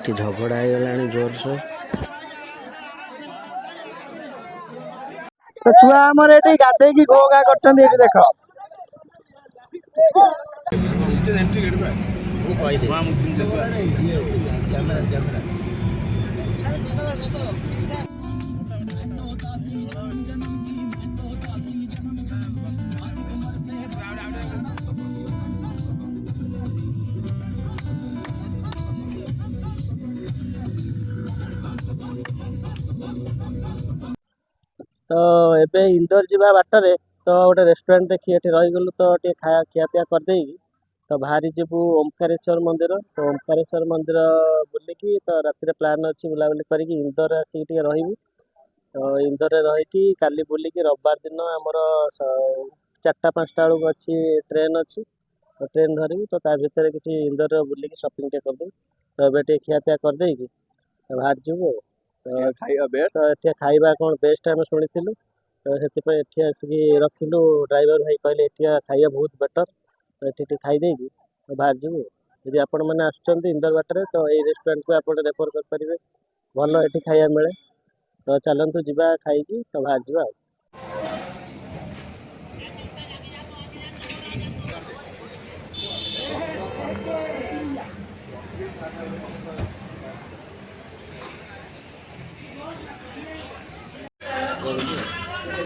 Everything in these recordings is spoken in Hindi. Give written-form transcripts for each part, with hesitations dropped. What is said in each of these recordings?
ଏଠି ଝଗଡ଼ା ହେଇଗଲାଣି ଜୋରସେ। ତ ଛୁଆ ଆମର ଏଠି ଗାଧେଇକି ଘୋ ଘା କରୁଛନ୍ତି। ଏଠି ଦେଖ तो एबे इंदौर जीवा बाटर तो गोटे रेस्टोरेंट देखी एठी रहीगलु तो टे खाया खियापिया करदे तो बाहरी जीवु ओमकारेश्वर मंदिर। तो ओमकारेश्वर मंदिर बुलिकी तो राति प्लान अच्छी बुलाबुली करके इंदौर आसिक रही। तो इंदौर रहीकि काली बुलिकी रविवार दिन आमर 4टा-5टा बेलू अच्छी ट्रेन अच्छी तो ट्रेन धरबू। तो ता भितर किसी इंदौर बुलिकी शॉपिंग टे करदे। तो एबे टे खियापिया करदे बाहर जीवु। तो एठी खाइबा कौन बेस्ट आम शुणी। तो से एठी आसिक रखिलु ड्राइवर भाई कहले एठी खाइबा बहुत बेटर। तो एठी खाईदे तो बाहर जीवु। यदि आपण मैंने आसुच्चंती इंदौर बाटर तो ये रेस्टोरेंट को आप रेफर करेंगे भल एठी खाइबा मिले। तो चलतु जीवा खाई तो बाहर जीवा।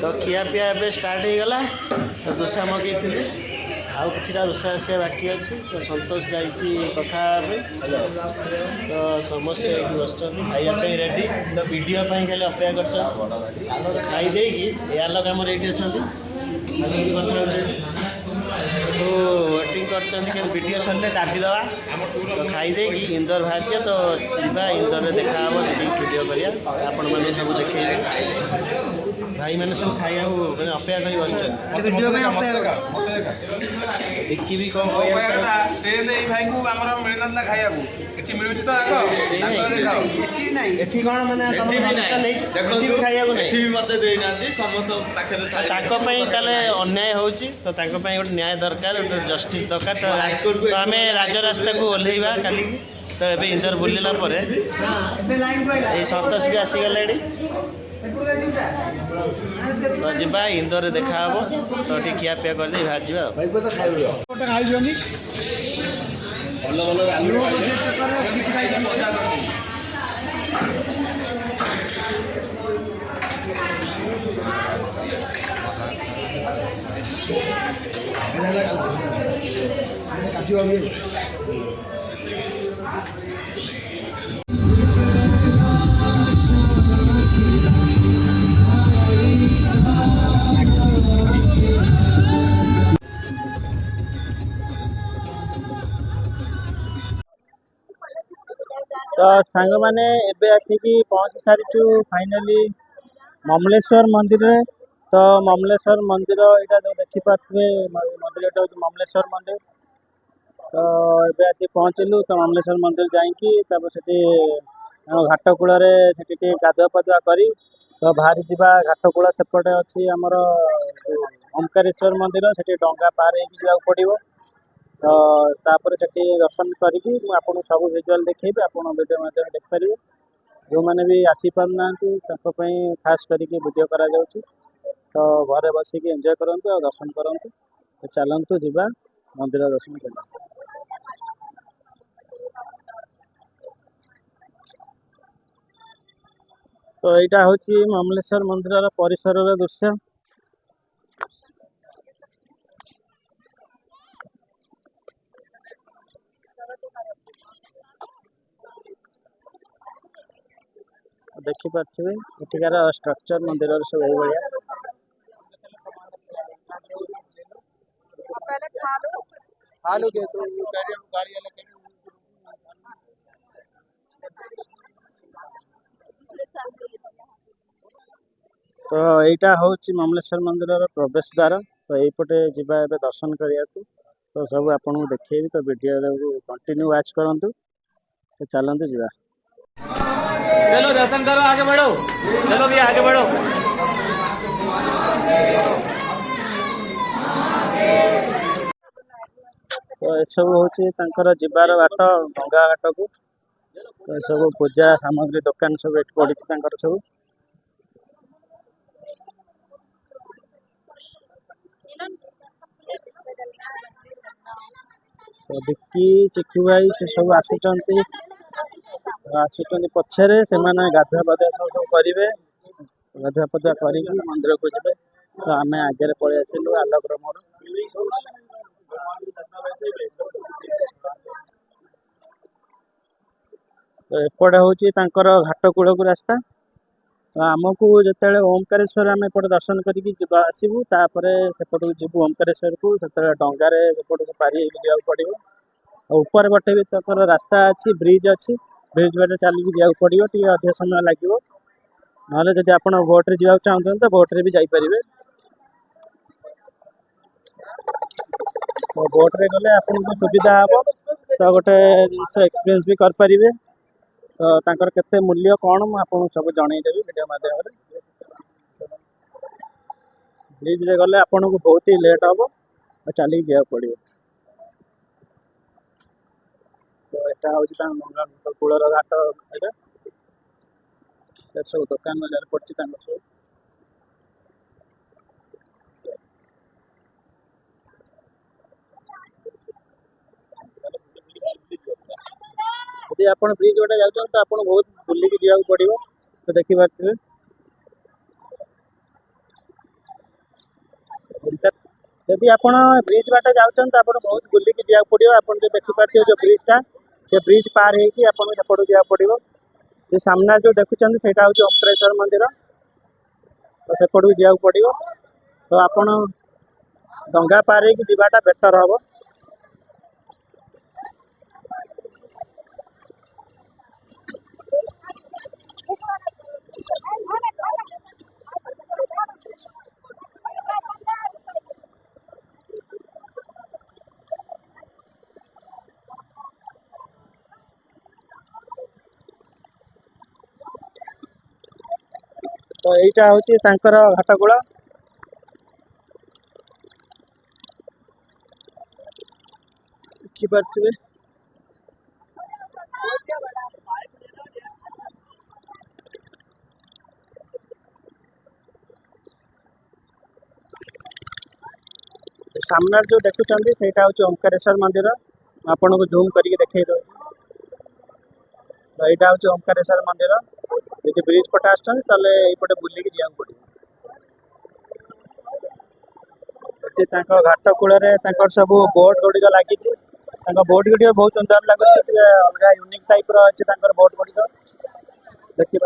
तो खिया पिया ए स्टार्ट हो गला। तो दोसा मगेली आउ किछटा दोसा आसा बाकी अच्छी। तो संतोष जाइए कथा तो समस्ते बस खाइबा रेडी। तो वीडियो खाली अपेक्षा कर खाईदे आलोक आम ये अच्छा तो वेटिंग कर वीडियो सरले दाबीदवा। तो खाईदे इंदौर बाहर तो जीवा इंदौर देखा से वीडियो करा आपण मैंने सब देखे भाई मैंने सब खाइबा मैंने अपेक्षा कर बस विक्की भी कौन ट्रेन ये भाई को आमर मिल ना खाइबा एठी मिलुछ तो आको देखाओ एठी नहीं एठी कोन माने देखो खाइबा को नहीं एठी भी मते देई नांती समस्त पाखे ताको पई ताले अन्याय होउची। तो ताको पई गोटे न्याय दरकार गोटे जस्टिस दरकार। तो आमे राज रास्ता को ओल्हेइबा काली। तो एबे इंदौर बुलिला परे ए संतोष भी आसी गलेडी। तो जीवा इंदौर देखा हम तो टी खिया पिया कर दे बाहर जीवा। तो सांग मैंने एबे आसिकी पहुँची सारीचु फाइनाली ममलेश्वर मंदिर रे। तो ममलेश्वर मंदिर यहाँ जो देखिपे मंदिर हूँ ममलेश्वर मंदिर। तो एबे आसिक पहुँचलु तो ममलेश्वर मंदिर जाकि घाट कूल गाधुआ पाधुआ करी तो बाहरी जीवा घाट कूल सेपटे अच्छी आमर ओमकारेश्वर मंदिर से डंगा पार हो पड़ो। तो तापर से दर्शन करी आपको सब विजुआल देखी आप वीडियो माध्यम देखिपारे। जो मैंने भी आसीपार ना खास करके वीडियो करा जाउची। तो घरे बसिक एंजॉय करंतु और दर्शन करंतु। तो चलतु जीवा मंदिर दर्शन कर। तो यहाँ हूँ ममलेश्वर मंदिर परिसर दृश्य। देखिपे एठिकार स्ट्रक्चर मंदिर सब यही तो यहाँ हूँ ममलेश्वर मंदिर प्रवेश द्वार। तो यहीपटे जीवा ए दर्शन करने को। तो सब आपको देखी तो वीडियो कंटिन्यू वाच करूँ। तो चलते जीवा। चलो दर्शन करो आगे बढ़ो। चलो भी आगे बढ़ो। तो यह सब हूँ जीवार बाट गंगा घाट को। तो सब पूजा सामग्री दुकान सब एट पड़ी सब। तो विक्की चिक्कू भाई से सब आसुचंती पछरे से माने गाधुआ पाधुआ सब करेंगे। गाधुआ पाधुआ करी मंदिर को जाए। तो आम आगे पलि आसिलु आलोक मोर। तो एपटे हूँ घाट कूल को रास्ता। तो आमको जो ओमकारेश्वर आम एपटे दर्शन करके आसबू तापर सेपटू जीव ओमकारेश्वर को से डंगार सेपट को पारी जावाक पड़ो। ऊपर बटे भी तर रास्ता अच्छी ब्रिज अच्छी ब्रिज बाटे चलिए जावाक पड़ो टे अधिक समय लगे ना जब आप बोट्रे जावाक चाहते तो बोट्रे भी जापर। तो बोट्रे गले आपको सुविधा हे तो गोटे जिन एक्सपीरियंस भी करें। तो तांकर केते मूल्य कौन मुझे आपको सब जनईदेवी वीडियो माध्यम। ब्रिज रे गले आपन को बहुत ही लेट हम और चलिए जावाक पड़ो। तो यहाँ हूँ कूलर घाट ये सब दुकान बजार पड़ी सब। यदि आप ब्रिज बाटे जाऊँ तो आपको बहुत बुलिकी जावाक पड़ो। तो देखिपे जदि आप ब्रिज बाटे जाऊँ तो आपको बहुत बुलिकी जावाक पड़ो। आप जो देखिपे जो ब्रिजटा से ब्रिज पार होगी आपको सेपटू जावाक पड़ो। जो सामने जो देखुं से हूँ ओमकारेश्वर मंदिर। तो सेपटू जावाक पड़ो। तो आप डंगा पार होगा बेटर हम। तो यहाँ हूँ घाटकूल। देखिपे सामने जो देखुं से हूँ ओमकारेश्वर मंदिर। आपन को जूम करके देखा दो। तो यहाँ हूँ ओमकारेश्वर मंदिर। यदि ब्रिज पटे आसपटे बुलिकी जावाक पड़ो। घाट कूल सब बोट गुड़िक लगी। बोट गुड़िक बहुत सुंदर लगे अलग यूनिक टाइप अच्छे बोट गुड़िक देखिए।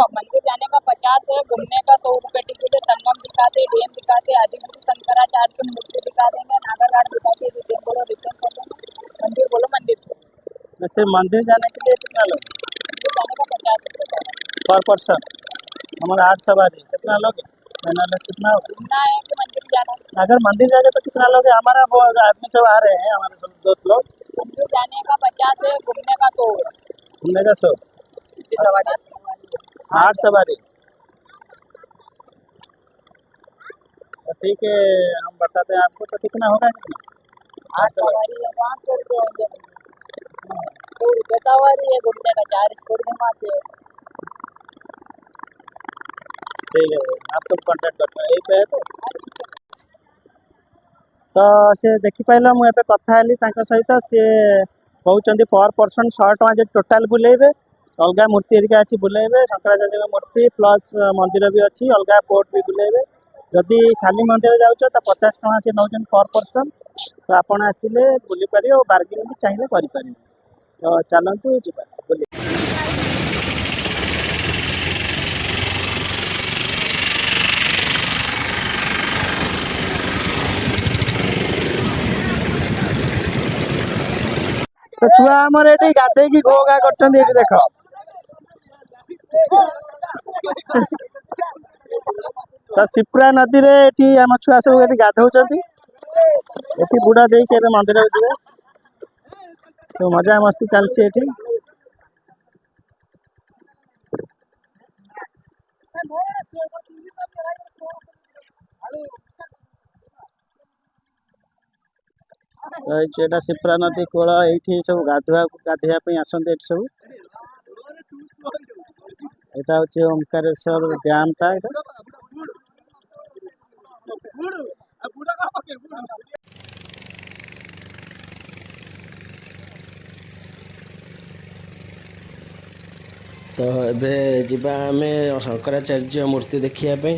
मंदिर जाने का 50 है, घूमने का 100 रुपये टिकट है। संगम दिखाते, डैम दिखाते, आदिगुरु शंकराचार्य की मूर्ति दिखा देंगे, नागरघाट दिखाते, रिटर्न बोलो रिटर्न कर देंगे। मंदिर बोलो मंदिर। वैसे मंदिर जाने के लिए कितना लोग? मंदिर जाने का 50 रुपये पर पर्सन। हमारा 8 सवारी कितना लोग? कितना घूमना है कि मंदिर जाना है? अगर मंदिर जाएगा तो कितना लोग? हमारा वो आदमी सब आ रहे हैं हमारे सब दोस्त लोग। मंदिर जाने का 50 है, घूमने का 100 है। घूमने का 100। 8 सवारी। तो ठीक है हम बताते हैं आपको। तो कितना होगा? 8 सवारी है, 500 रुपये होंगे। 100 रुपये सवारी है, घूमने का 4 स्कूल घुमाते हैं। ठीक है आपको कॉन्टैक्ट करते हैं यही पे है। तो से देखिपारे मुझे कथा सहित सी कहते पर पर्सन 100 टका टोटाल बुलेबे। अलग मूर्ति हरिका अच्छी बुलेबे शंकराचार्य मूर्ति प्लस मंदिर भी अच्छी अलग पोर्ट भी बुलेबे। जदि खाली मंदिर जाऊँ तो 50 टका से नौ पर पर्सन। तो आपड़ आसिले बुली पारे और बार्गेनिंग भी चाहिए करें। तो चलतु जी बुले। तो छुआ आमर ये गाधे की घो घा कर देख। तो शिप्रा नदी में आम छुआ सब गाधौ। ये बुढ़ा दे के मंदिर जाए। तो मजा मस्ती चलती। ଏଇଟା ଶିପ୍ରା ନଦୀ କୂଳ ଏଇଠି ସବୁ ଗାଧୋଇବା ପାଇଁ ଆସନ୍ତି ଏଠି ସବୁ। ଏଇଟା ହଉଛି ଓମକାରେଶ୍ୱର ଡ୍ୟାମ୍ ଟା ଏଇଟା। ତ ଏବେ ଯିବା ଆମେ ଶଙ୍କରାଚାର୍ଯ୍ୟ ମୂର୍ତ୍ତି ଦେଖିବା ପାଇଁ।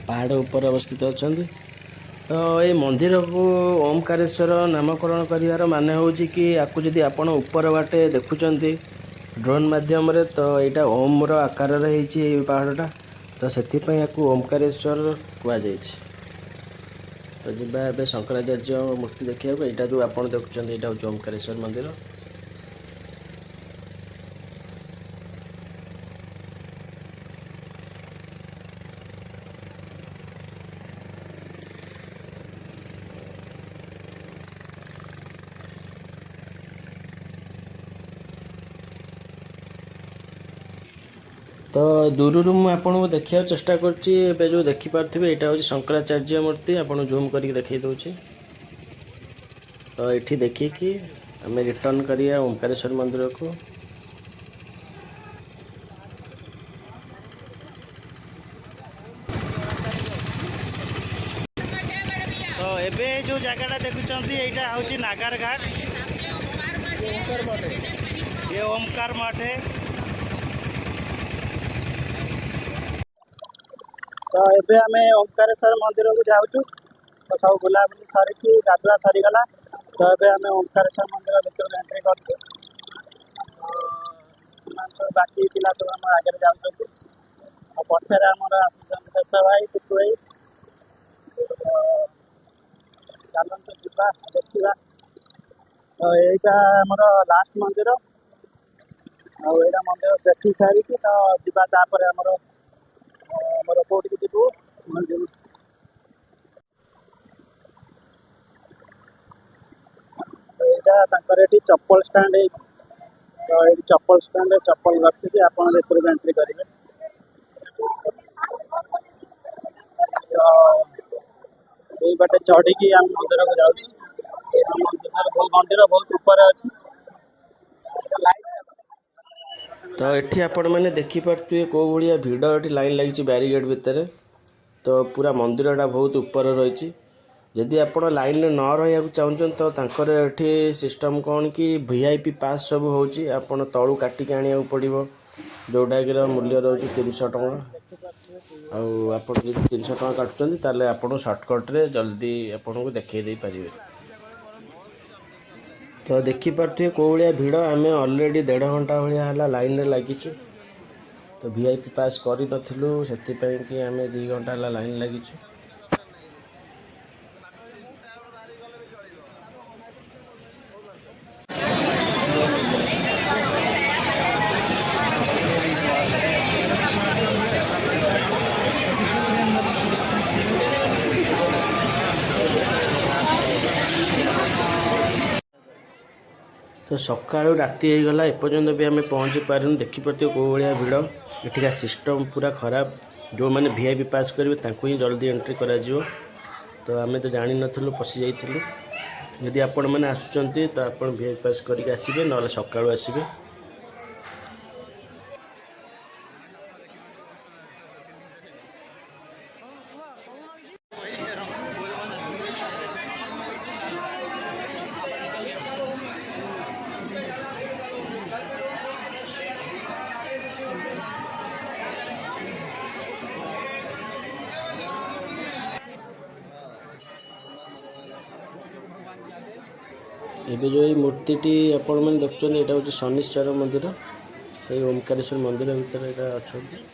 ପାହାଡ଼ ଉପରେ ଅବସ୍ଥିତ ଅଛନ୍ତି। ତ ଏଇ ମନ୍ଦିରକୁ ଓମକାରେଶ୍ୱର ନାମକରଣ କରିବାର ମାନେ ହେଉଛି କି ଆକୁ ଯଦି ଆପଣ ଉପର ବାଟେ ଦେଖୁଛନ୍ତି ଡ୍ରୋନ୍ ମାଧ୍ୟମରେ, ତ ଏଇଟା ଓମ୍ର ଆକାରରେ ହେଇଛି ଏଇ ପାହାଡ଼ଟା। ତ ସେଥିପାଇଁ ଆକୁ ଓମକାରେଶ୍ୱର କୁହାଯାଇଛି। ତ ଯିବା ଏବେ ଶଙ୍କରାଚାର୍ଯ୍ୟ ମୂର୍ତ୍ତି ଦେଖିବାକୁ। ଏଇଟା ଯେଉଁ ଆପଣ ଦେଖୁଛନ୍ତି ଏଇଟା ହେଉଛି ଓମକାରେଶ୍ୱର ମନ୍ଦିର। ତ ଦୂରରୁ ମୁଁ ଆପଣଙ୍କୁ ଦେଖିବାକୁ ଚେଷ୍ଟା କରୁଛି। ଏବେ ଯେଉଁ ଦେଖିପାରୁଥିବେ ଏଇଟା ହେଉଛି ଶଙ୍କରାଚାର୍ଯ୍ୟ ମୂର୍ତ୍ତି। ଆପଣ ଜୁମ୍ କରିକି ଦେଖାଇ ଦେଉଛି। ତ ଏଠି ଦେଖିକି ଆମେ ରିଟର୍ଣ୍ଣ କରିବା ଓମକାରେଶ୍ୱର ମନ୍ଦିରକୁ। ତ ଏବେ ଯେଉଁ ଜାଗାଟା ଦେଖୁଛନ୍ତି ଏଇଟା ହେଉଛି ନାଗାର ଘାଟ। ये ओमकार मठ है। ତ ଏବେ ଆମେ ଓମକାରେଶ୍ୱର ମନ୍ଦିରକୁ ଯାଉଛୁ। ତ ସବୁ ବୁଲାବୁଲି ସରିକି ଗାଧୁଆ ସରିଗଲା। ତ ଏବେ ଆମେ ଓମକାରେଶ୍ୱର ମନ୍ଦିର ଭିତରକୁ ଏଣ୍ଟ୍ରି କରୁଛୁ। ସବୁ ବାକି ପିଲା ସବୁ ଆମ ଆଗରେ ଯାଉଛନ୍ତି। ଆଉ ପଛରେ ଆମର ଆସୁଛନ୍ତି ଶେଷ ଭାଇ, ଟିଟୁ ଭାଇ। ଚାଲନ୍ତୁ ଯିବା ଦେଖିବା। ତ ଏଇଟା ଆମର ଲାଷ୍ଟ ମନ୍ଦିର। ଆଉ ଏଇଟା ମନ୍ଦିର ଦେଖି ସାରିକି ତ ଯିବା ତାପରେ ଆମର କୋଉଠିକି ଯିବୁ। ଏଇଟା ତାଙ୍କର ଏଠି ଚପଲ ଷ୍ଟାଣ୍ଡ ହେଇଛି। ତ ଏଇଠି ଚପଲ ଷ୍ଟାଣ୍ଡରେ ଚପଲ ରଖିକି ଆପଣ ଭିତରକୁ ଏଣ୍ଟ୍ରି କରିବେ। ତ ଏଇ ବାଟେ ଚଢ଼ିକି ଆମେ ମନ୍ଦିରକୁ ଯାଉଛୁ। ମନ୍ଦିର ବହୁତ ଉପରେ ଅଛି। ତ ଏଠି ଆପଣମାନେ ଦେଖିପାରୁଥିବେ କେଉଁ ଭଳିଆ ଭିଡ଼ ଏଠି ଲାଇନ୍ ଲାଗିଛି ବ୍ୟାରିଗେଡ଼ ଭିତରେ। ତ ପୁରା ମନ୍ଦିରଟା ବହୁତ ଉପରେ ରହିଛି। ଯଦି ଆପଣ ଲାଇନ୍ରେ ନ ରହିବାକୁ ଚାହୁଁଛନ୍ତି ତ ତାଙ୍କର ଏଠି ସିଷ୍ଟମ୍ କ'ଣ କି VIP ପାସ୍ ସବୁ ହେଉଛି। ଆପଣ ତଳୁ କାଟିକି ଆଣିବାକୁ ପଡ଼ିବ, ଯେଉଁଟାକିର ମୂଲ୍ୟ ରହୁଛି 300 ଟଙ୍କା। ଆଉ ଆପଣ ଯଦି 300 ଟଙ୍କା କାଟୁଛନ୍ତି ତାହେଲେ ଆପଣ ସର୍ଟକଟ୍ରେ ଜଲ୍ଦି ଆପଣଙ୍କୁ ଦେଖାଇ ଦେଇପାରିବେ। ତ ଦେଖିପାରୁଥିବେ କେଉଁ ଭଳିଆ ଭିଡ଼। ଆମେ ଅଲରେଡ଼ି 1.5 ଘଣ୍ଟା ଭଳିଆ ହେଲା ଲାଇନ୍ରେ ଲାଗିଛୁ। ତ VIP ପାସ୍ କରିନଥିଲୁ, ସେଥିପାଇଁ କି ଆମେ 2 ଘଣ୍ଟା ହେଲା ଲାଇନ୍ ଲାଗିଛୁ। ତ ସକାଳୁ ରାତି ହେଇଗଲା, ଏପର୍ଯ୍ୟନ୍ତ ବି ଆମେ ପହଞ୍ଚି ପାରିନୁ। ଦେଖିପାରୁଥିବେ କେଉଁ ଭଳିଆ ଭିଡ଼। ଏଠିକା ସିଷ୍ଟମ୍ ପୁରା ଖରାପ। ଯେଉଁମାନେ VIP ପାସ୍ କରିବେ ତାଙ୍କୁ ହିଁ ଜଲ୍ଦି ଏଣ୍ଟ୍ରି କରାଯିବ। ତ ଆମେ ତ ଜାଣିନଥିଲୁ, ପଶି ଯାଇଥିଲୁ। ଯଦି ଆପଣମାନେ ଆସୁଛନ୍ତି ତ ଆପଣ VIP ପାସ୍ କରିକି ଆସିବେ, ନହେଲେ ସକାଳୁ ଆସିବେ। ଏବେ ଯେଉଁ ଏଇ ମୂର୍ତ୍ତିଟି ଆପଣମାନେ ଦେଖୁଛନ୍ତି ଏଇଟା ହେଉଛି ଶନିଶ୍ଚର ମନ୍ଦିର। ସେଇ ଓମକାରେଶ୍ୱର ମନ୍ଦିର ଭିତରେ ଏଇଟା ଅଛନ୍ତି।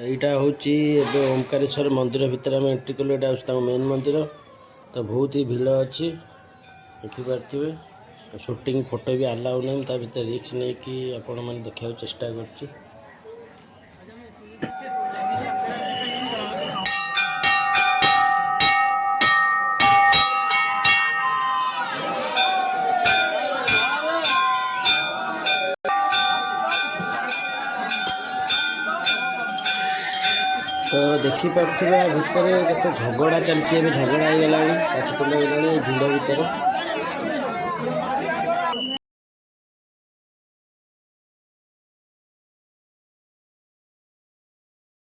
ଏଇଟା ହେଉଛି ଏବେ ଓମକାରେଶ୍ୱର ମନ୍ଦିର ଭିତରେ ଆମେ ଏଣ୍ଟ୍ରି କଲୁ। ଏଇଟା ହେଉଛି ତାଙ୍କ ମେନ୍ ମନ୍ଦିର। ତ ବହୁତ ହି ଭିଡ଼ ଅଛି, ଦେଖିପାରୁଥିବେ। ସୁଟିଂ ଫଟୋ ବି ଆଲାଉ ନାହିଁ। ତା ଭିତରେ ରିସ୍କ ନେଇକି ଆପଣମାନେ ଦେଖିବାକୁ ଚେଷ୍ଟା କରୁଛି। ତ ଦେଖିପାରୁଥିବା ଭିତରେ କେତେ ଝଗଡ଼ା ଚାଲିଛି, ଏବେ ଝଗଡ଼ା ହେଇଗଲାଣି, ପାଟିତୁଣ୍ଡ ହେଇଗଲାଣି ଏଇ ଭିଡ଼ ଭିତରେ।